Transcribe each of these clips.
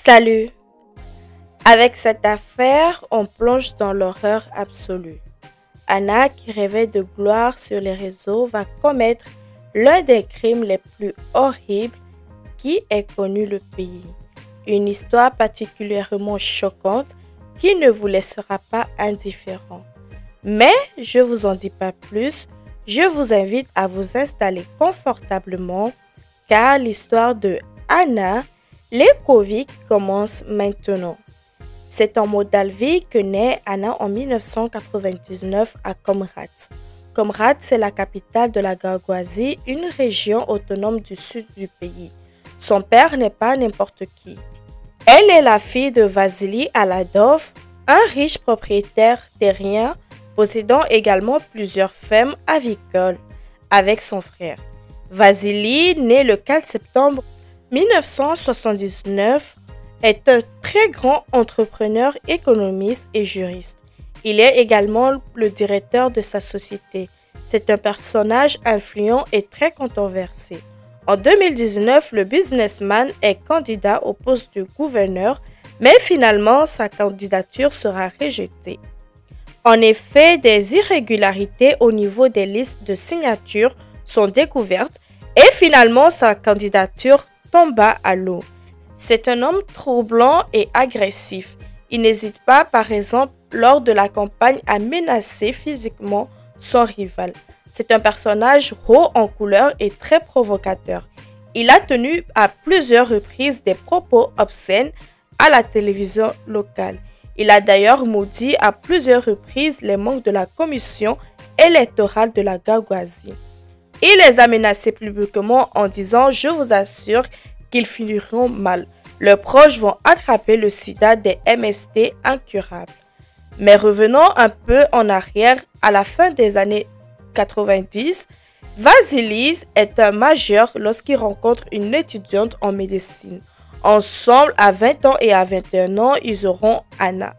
Salut! Avec cette affaire, on plonge dans l'horreur absolue. Anna, qui rêvait de gloire sur les réseaux, va commettre l'un des crimes les plus horribles qui ait connu le pays. Une histoire particulièrement choquante qui ne vous laissera pas indifférent. Mais je vous en dis pas plus, je vous invite à vous installer confortablement car l'histoire de Anna, l'écovique, commence maintenant. C'est en Moldavie que naît Anna en 1999 à Comrat. Comrat, c'est la capitale de la Gagaouzie, une région autonome du sud du pays. Son père n'est pas n'importe qui. Elle est la fille de Vasily Aladov, un riche propriétaire terrien possédant également plusieurs fermes avicoles avec son frère. Vasily, né le 4 septembre 1979, est un très grand entrepreneur, économiste et juriste. Il est également le directeur de sa société. C'est un personnage influent et très controversé. En 2019, le businessman est candidat au poste de gouverneur, mais finalement, sa candidature sera rejetée. En effet, des irrégularités au niveau des listes de signatures sont découvertes et finalement, sa candidature tomba à l'eau. C'est un homme troublant et agressif. Il n'hésite pas, par exemple, lors de la campagne, à menacer physiquement son rival. C'est un personnage haut en couleur et très provocateur. Il a tenu à plusieurs reprises des propos obscènes à la télévision locale. Il a d'ailleurs maudit à plusieurs reprises les membres de la commission électorale de la Gagaouzie. Il les a menacés publiquement en disant « Je vous assure qu'ils finiront mal. Leurs proches vont attraper le sida des MST incurables. » Mais revenons un peu en arrière, à la fin des années 90, Vasily est un majeur lorsqu'il rencontre une étudiante en médecine. Ensemble, à 20 ans et à 21 ans, ils auront Anna.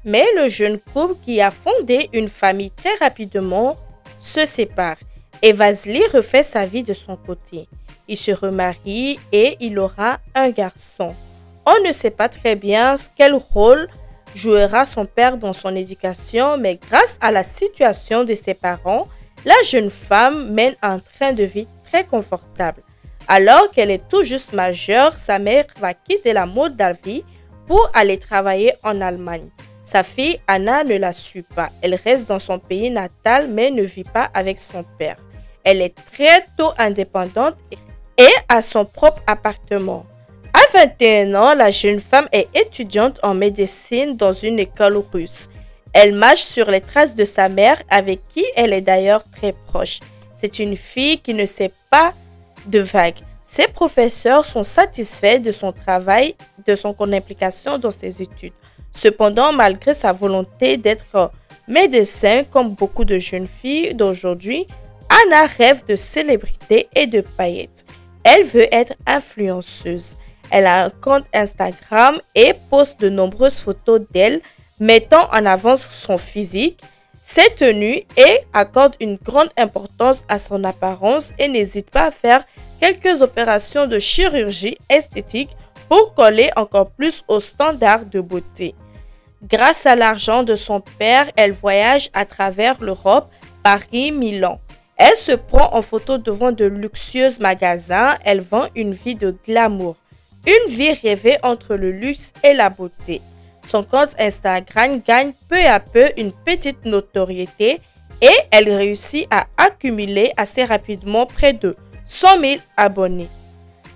Mais le jeune couple qui a fondé une famille très rapidement se sépare et Vasily refait sa vie de son côté. Il se remarie et il aura un garçon. On ne sait pas très bien quel rôle jouera son père dans son éducation, mais grâce à la situation de ses parents, la jeune femme mène un train de vie très confortable. Alors qu'elle est tout juste majeure, sa mère va quitter la Moldavie pour aller travailler en Allemagne. Sa fille Anna ne la suit pas. Elle reste dans son pays natal mais ne vit pas avec son père. Elle est très tôt indépendante et a son propre appartement. À 21 ans, la jeune femme est étudiante en médecine dans une école russe. Elle marche sur les traces de sa mère avec qui elle est d'ailleurs très proche. C'est une fille qui ne sait pas de vagues. Ses professeurs sont satisfaits de son travail, de son implication dans ses études. Cependant, malgré sa volonté d'être médecin, comme beaucoup de jeunes filles d'aujourd'hui, Anna rêve de célébrité et de paillettes. Elle veut être influenceuse. Elle a un compte Instagram et poste de nombreuses photos d'elle, mettant en avant son physique, ses tenues et accorde une grande importance à son apparence et n'hésite pas à faire quelques opérations de chirurgie esthétique pour coller encore plus aux standards de beauté. Grâce à l'argent de son père, elle voyage à travers l'Europe, Paris, Milan. Elle se prend en photo devant de luxueux magasins, elle vend une vie de glamour, une vie rêvée entre le luxe et la beauté. Son compte Instagram gagne peu à peu une petite notoriété et elle réussit à accumuler assez rapidement près de 100 000 abonnés.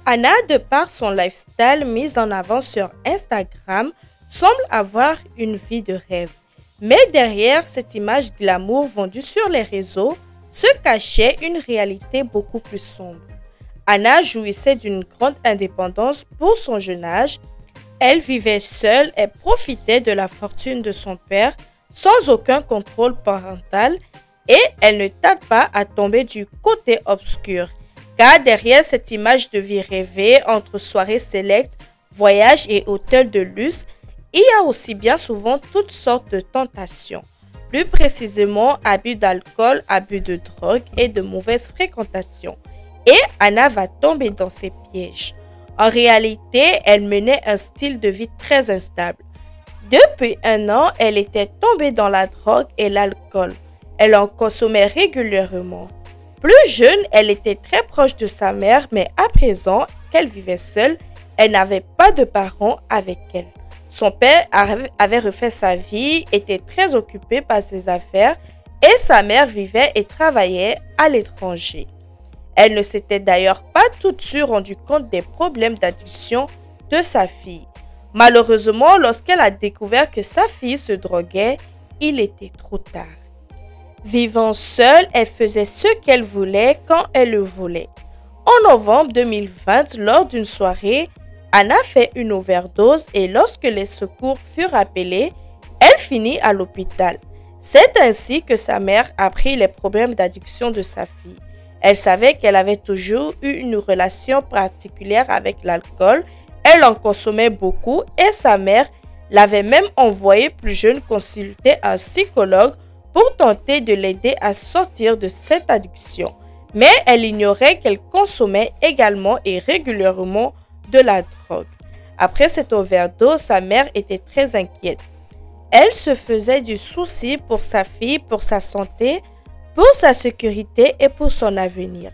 Anna, de par son lifestyle mis en avant sur Instagram, semble avoir une vie de rêve. Mais derrière cette image glamour vendue sur les réseaux, se cachait une réalité beaucoup plus sombre. Anna jouissait d'une grande indépendance pour son jeune âge. Elle vivait seule et profitait de la fortune de son père sans aucun contrôle parental et elle ne tarde pas à tomber du côté obscur. Car derrière cette image de vie rêvée entre soirées sélectes, voyages et hôtels de luxe, il y a aussi bien souvent toutes sortes de tentations. Plus précisément, abus d'alcool, abus de drogue et de mauvaise fréquentation. Et Anna va tomber dans ces pièges. En réalité, elle menait un style de vie très instable. Depuis 1 an, elle était tombée dans la drogue et l'alcool. Elle en consommait régulièrement. Plus jeune, elle était très proche de sa mère, mais à présent qu'elle vivait seule, elle n'avait pas de parents avec elle. Son père avait refait sa vie, était très occupé par ses affaires et sa mère vivait et travaillait à l'étranger. Elle ne s'était d'ailleurs pas tout de suite rendu compte des problèmes d'addiction de sa fille. Malheureusement, lorsqu'elle a découvert que sa fille se droguait, il était trop tard. Vivant seule, elle faisait ce qu'elle voulait quand elle le voulait. En novembre 2020, lors d'une soirée, Anna fait une overdose et lorsque les secours furent appelés, elle finit à l'hôpital. C'est ainsi que sa mère a appris les problèmes d'addiction de sa fille. Elle savait qu'elle avait toujours eu une relation particulière avec l'alcool. Elle en consommait beaucoup et sa mère l'avait même envoyée plus jeune consulter un psychologue pour tenter de l'aider à sortir de cette addiction. Mais elle ignorait qu'elle consommait également et régulièrement de la drogue. Après cette overdose, sa mère était très inquiète. Elle se faisait du souci pour sa fille, pour sa santé, pour sa sécurité et pour son avenir.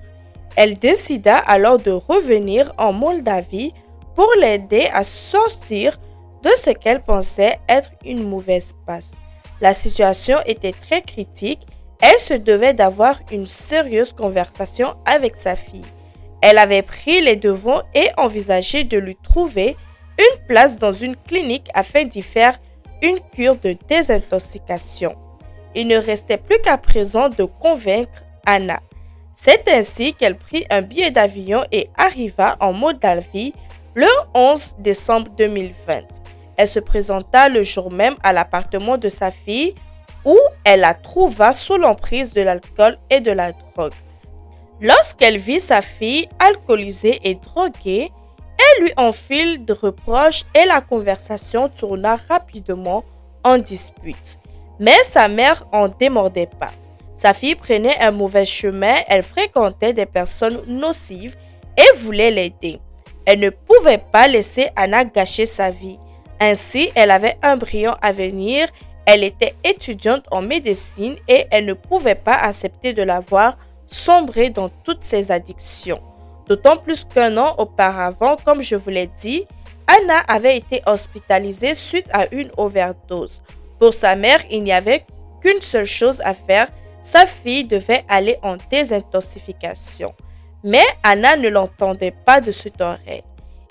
Elle décida alors de revenir en Moldavie pour l'aider à sortir de ce qu'elle pensait être une mauvaise passe. La situation était très critique. Elle se devait d'avoir une sérieuse conversation avec sa fille. Elle avait pris les devants et envisagé de lui trouver une place dans une clinique afin d'y faire une cure de désintoxication. Il ne restait plus qu'à présent de convaincre Anna. C'est ainsi qu'elle prit un billet d'avion et arriva en Moldavie le 11 décembre 2020. Elle se présenta le jour même à l'appartement de sa fille où elle la trouva sous l'emprise de l'alcool et de la drogue. Lorsqu'elle vit sa fille alcoolisée et droguée, elle lui en fit de reproches et la conversation tourna rapidement en dispute. Mais sa mère en démordait pas. Sa fille prenait un mauvais chemin, elle fréquentait des personnes nocives et voulait l'aider. Elle ne pouvait pas laisser Anna gâcher sa vie. Ainsi, elle avait un brillant avenir, elle était étudiante en médecine et elle ne pouvait pas accepter de la voir sombrer dans toutes ses addictions. D'autant plus qu'1 an auparavant, comme je vous l'ai dit, Anna avait été hospitalisée suite à une overdose. Pour sa mère, il n'y avait qu'une seule chose à faire, sa fille devait aller en désintoxication. Mais Anna ne l'entendait pas de cette oreille.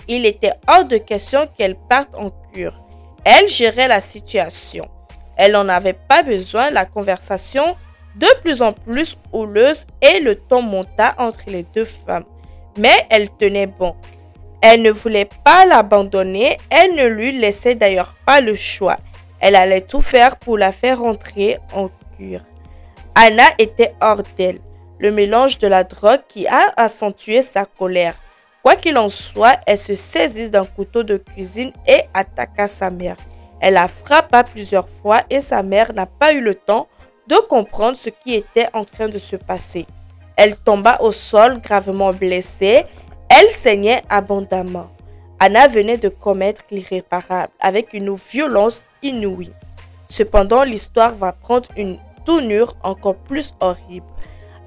Il était hors de question qu'elle parte en cure. Elle gérait la situation. Elle n'en avait pas besoin, la conversation de plus en plus houleuse et le ton monta entre les deux femmes. Mais elle tenait bon. Elle ne voulait pas l'abandonner, elle ne lui laissait d'ailleurs pas le choix. Elle allait tout faire pour la faire rentrer en cure. Anna était hors d'elle, le mélange de la drogue qui a accentué sa colère. Quoi qu'il en soit, elle se saisit d'un couteau de cuisine et attaqua sa mère. Elle la frappa plusieurs fois et sa mère n'a pas eu le temps de comprendre ce qui était en train de se passer. Elle tomba au sol gravement blessée. Elle saignait abondamment. Anna venait de commettre l'irréparable avec une violence inouïe. Cependant, l'histoire va prendre une tournure encore plus horrible.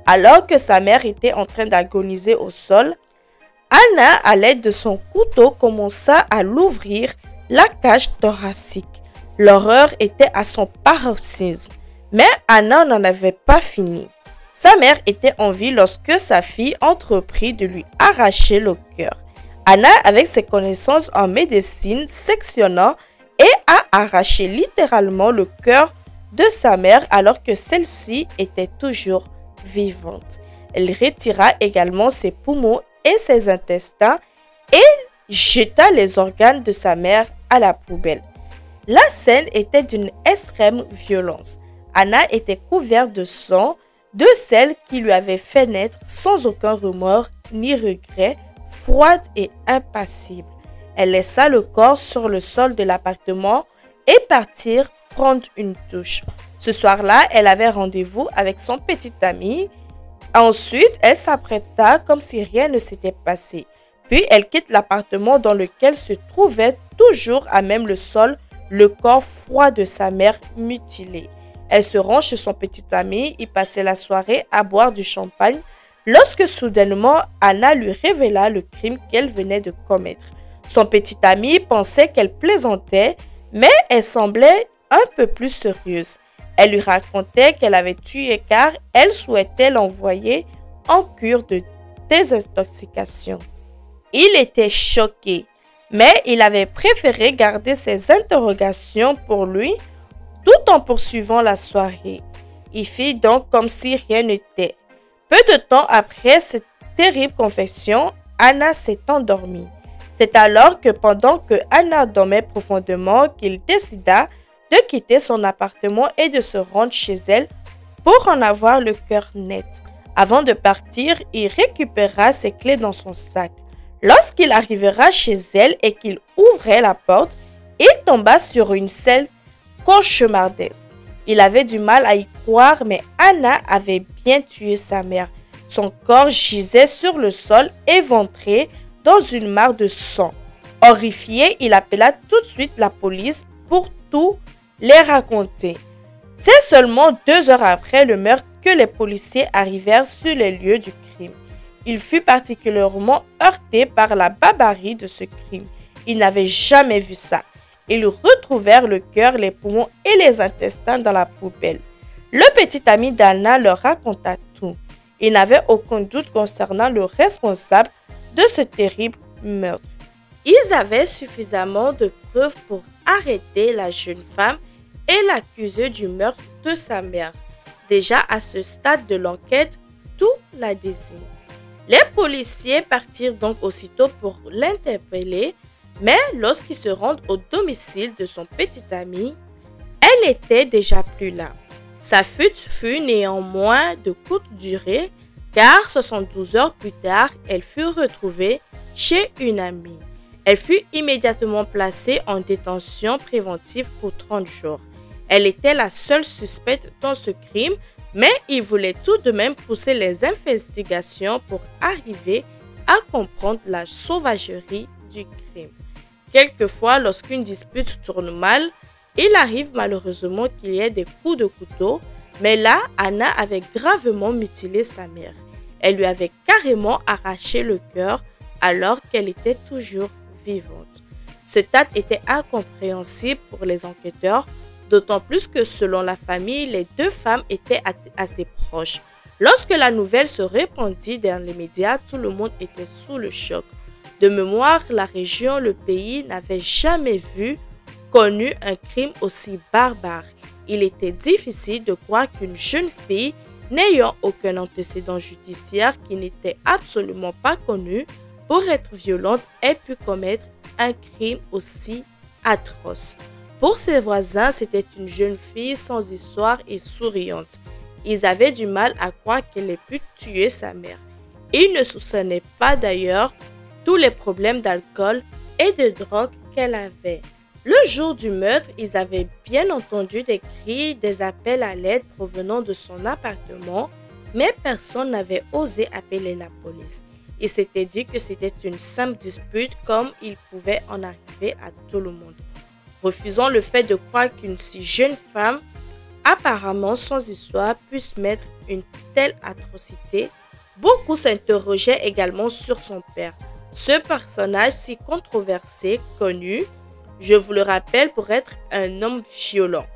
Alors que sa mère était en train d'agoniser au sol, Anna, à l'aide de son couteau, commença à l'ouvrir la cage thoracique. L'horreur était à son paroxysme. Mais Anna n'en avait pas fini. Sa mère était en vie lorsque sa fille entreprit de lui arracher le cœur. Anna, avec ses connaissances en médecine, sectionna et a arraché littéralement le cœur de sa mère alors que celle-ci était toujours vivante. Elle retira également ses poumons et ses intestins et jeta les organes de sa mère à la poubelle. La scène était d'une extrême violence. Anna était couverte de sang de celle qui lui avait fait naître sans aucun remords ni regret, froide et impassible. Elle laissa le corps sur le sol de l'appartement et partit prendre une douche. Ce soir-là, elle avait rendez-vous avec son petit ami. Ensuite, elle s'apprêta comme si rien ne s'était passé. Puis elle quitte l'appartement dans lequel se trouvait toujours à même le sol le corps froid de sa mère mutilée. Elle se rend chez son petit ami, y passait la soirée à boire du champagne lorsque soudainement Anna lui révéla le crime qu'elle venait de commettre. Son petit ami pensait qu'elle plaisantait, mais elle semblait un peu plus sérieuse. Elle lui racontait qu'elle avait tué car elle souhaitait l'envoyer en cure de désintoxication. Il était choqué, mais il avait préféré garder ses interrogations pour lui tout en poursuivant la soirée. Il fit donc comme si rien n'était. Peu de temps après cette terrible confession, Anna s'est endormie. C'est alors que pendant que Anna dormait profondément qu'il décida de quitter son appartement et de se rendre chez elle pour en avoir le cœur net. Avant de partir, il récupéra ses clés dans son sac. Lorsqu'il arrivera chez elle et qu'il ouvrait la porte, il tomba sur une scène cauchemardesque. Il avait du mal à y croire, mais Anna avait bien tué sa mère. Son corps gisait sur le sol, éventré dans une mare de sang. Horrifié, il appela tout de suite la police pour tout les raconter. C'est seulement 2 heures après le meurtre que les policiers arrivèrent sur les lieux du crime. Il fut particulièrement heurté par la barbarie de ce crime. Il n'avait jamais vu ça. Ils retrouvèrent le cœur, les poumons et les intestins dans la poubelle. Le petit ami d'Anna leur raconta tout. Il n'avait aucun doute concernant le responsable de ce terrible meurtre. Ils avaient suffisamment de preuves pour arrêter la jeune femme et l'accuser du meurtre de sa mère. Déjà à ce stade de l'enquête, tout la désigne. Les policiers partirent donc aussitôt pour l'interpeller, mais lorsqu'ils se rendent au domicile de son petit ami, elle n'était déjà plus là. Sa fuite fut néanmoins de courte durée, car 72 heures plus tard, elle fut retrouvée chez une amie. Elle fut immédiatement placée en détention préventive pour 30 jours. Elle était la seule suspecte dans ce crime, mais il voulait tout de même pousser les investigations pour arriver à comprendre la sauvagerie du crime. Quelquefois, lorsqu'une dispute tourne mal, il arrive malheureusement qu'il y ait des coups de couteau, mais là, Anna avait gravement mutilé sa mère. Elle lui avait carrément arraché le cœur alors qu'elle était toujours vivante. Cet acte était incompréhensible pour les enquêteurs, d'autant plus que selon la famille, les 2 femmes étaient assez proches. Lorsque la nouvelle se répandit dans les médias, tout le monde était sous le choc. De mémoire, la région, le pays n'avait jamais connu un crime aussi barbare. Il était difficile de croire qu'une jeune fille n'ayant aucun antécédent judiciaire, qui n'était absolument pas connue pour être violente, ait pu commettre un crime aussi atroce. Pour ses voisins, c'était une jeune fille sans histoire et souriante. Ils avaient du mal à croire qu'elle ait pu tuer sa mère. Ils ne soupçonnaient pas d'ailleurs tous les problèmes d'alcool et de drogue qu'elle avait. Le jour du meurtre, ils avaient bien entendu des cris, des appels à l'aide provenant de son appartement, mais personne n'avait osé appeler la police. Ils s'étaient dit que c'était une simple dispute comme il pouvait en arriver à tout le monde. Refusant le fait de croire qu'une si jeune femme, apparemment sans histoire, puisse mettre une telle atrocité, beaucoup s'interrogeaient également sur son père. Ce personnage si controversé, connu, je vous le rappelle, pour être un homme violent.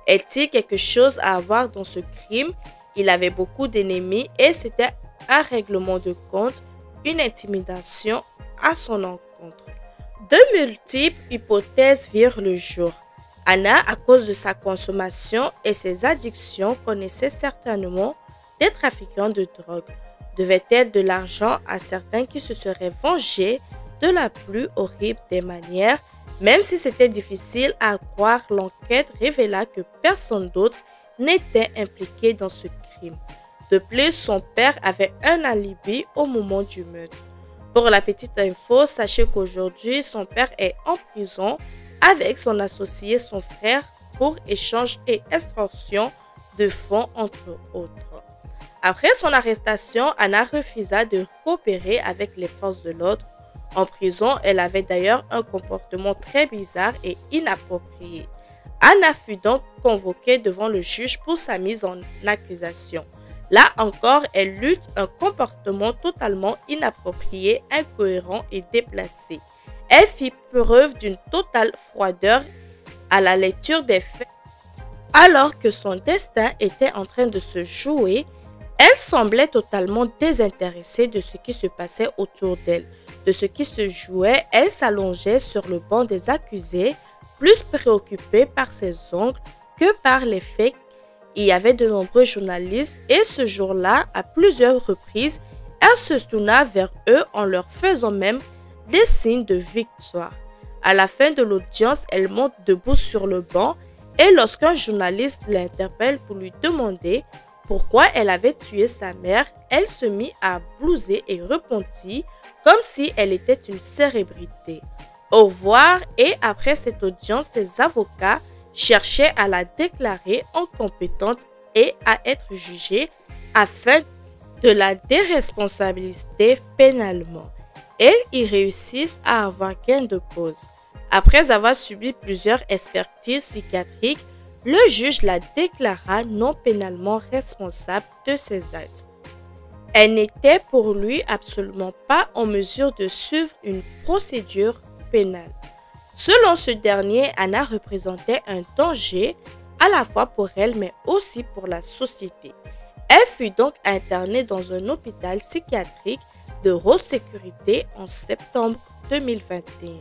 Est-il quelque chose à avoir dans ce crime? Il avait beaucoup d'ennemis et c'était un règlement de compte, une intimidation à son encontre. De multiples hypothèses virent le jour. Anna, à cause de sa consommation et ses addictions, connaissait certainement des trafiquants de drogue. Devait-elle de l'argent à certains qui se seraient vengés de la plus horrible des manières? Même si c'était difficile à croire, l'enquête révéla que personne d'autre n'était impliqué dans ce crime. De plus, son père avait un alibi au moment du meurtre. Pour la petite info, sachez qu'aujourd'hui, son père est en prison avec son associé, son frère, pour échange et extorsion de fonds, entre autres. Après son arrestation, Anna refusa de coopérer avec les forces de l'ordre. En prison, elle avait d'ailleurs un comportement très bizarre et inapproprié. Anna fut donc convoquée devant le juge pour sa mise en accusation. Là encore, elle eut un comportement totalement inapproprié, incohérent et déplacé. Elle fit preuve d'une totale froideur à la lecture des faits. Alors que son destin était en train de se jouer, elle semblait totalement désintéressée de ce qui se passait autour d'elle. De ce qui se jouait, elle s'allongeait sur le banc des accusés, plus préoccupée par ses ongles que par les faits. Il y avait de nombreux journalistes et ce jour-là, à plusieurs reprises, elle se tourna vers eux en leur faisant même des signes de victoire. À la fin de l'audience, elle monte debout sur le banc et lorsqu'un journaliste l'interpelle pour lui demander pourquoi elle avait tué sa mère, elle se mit à blouser et répondit comme si elle était une célébrité. Au revoir, et après cette audience, ses avocats cherchaient à la déclarer incompétente et à être jugée afin de la déresponsabiliser pénalement. Elles y réussissent à avoir gain de cause. Après avoir subi plusieurs expertises psychiatriques, le juge la déclara non pénalement responsable de ses actes. Elle n'était pour lui absolument pas en mesure de suivre une procédure pénale. Selon ce dernier, Anna représentait un danger à la fois pour elle mais aussi pour la société. Elle fut donc internée dans un hôpital psychiatrique de haute sécurité en septembre 2021.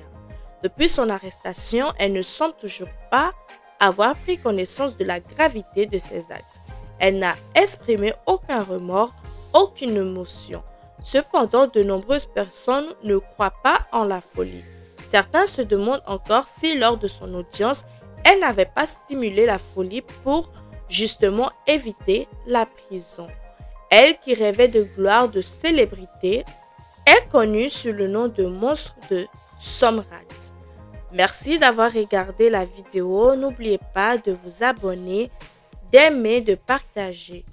Depuis son arrestation, elle ne semble toujours pas avoir pris connaissance de la gravité de ses actes. Elle n'a exprimé aucun remords, aucune émotion. Cependant, de nombreuses personnes ne croient pas en la folie. Certains se demandent encore si lors de son audience, elle n'avait pas stimulé la folie pour justement éviter la prison. Elle qui rêvait de gloire, de célébrité, est connue sous le nom de monstre de Somrat. Merci d'avoir regardé la vidéo. N'oubliez pas de vous abonner, d'aimer, de partager.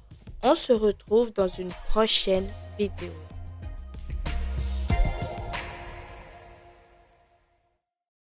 On se retrouve dans une prochaine vidéo.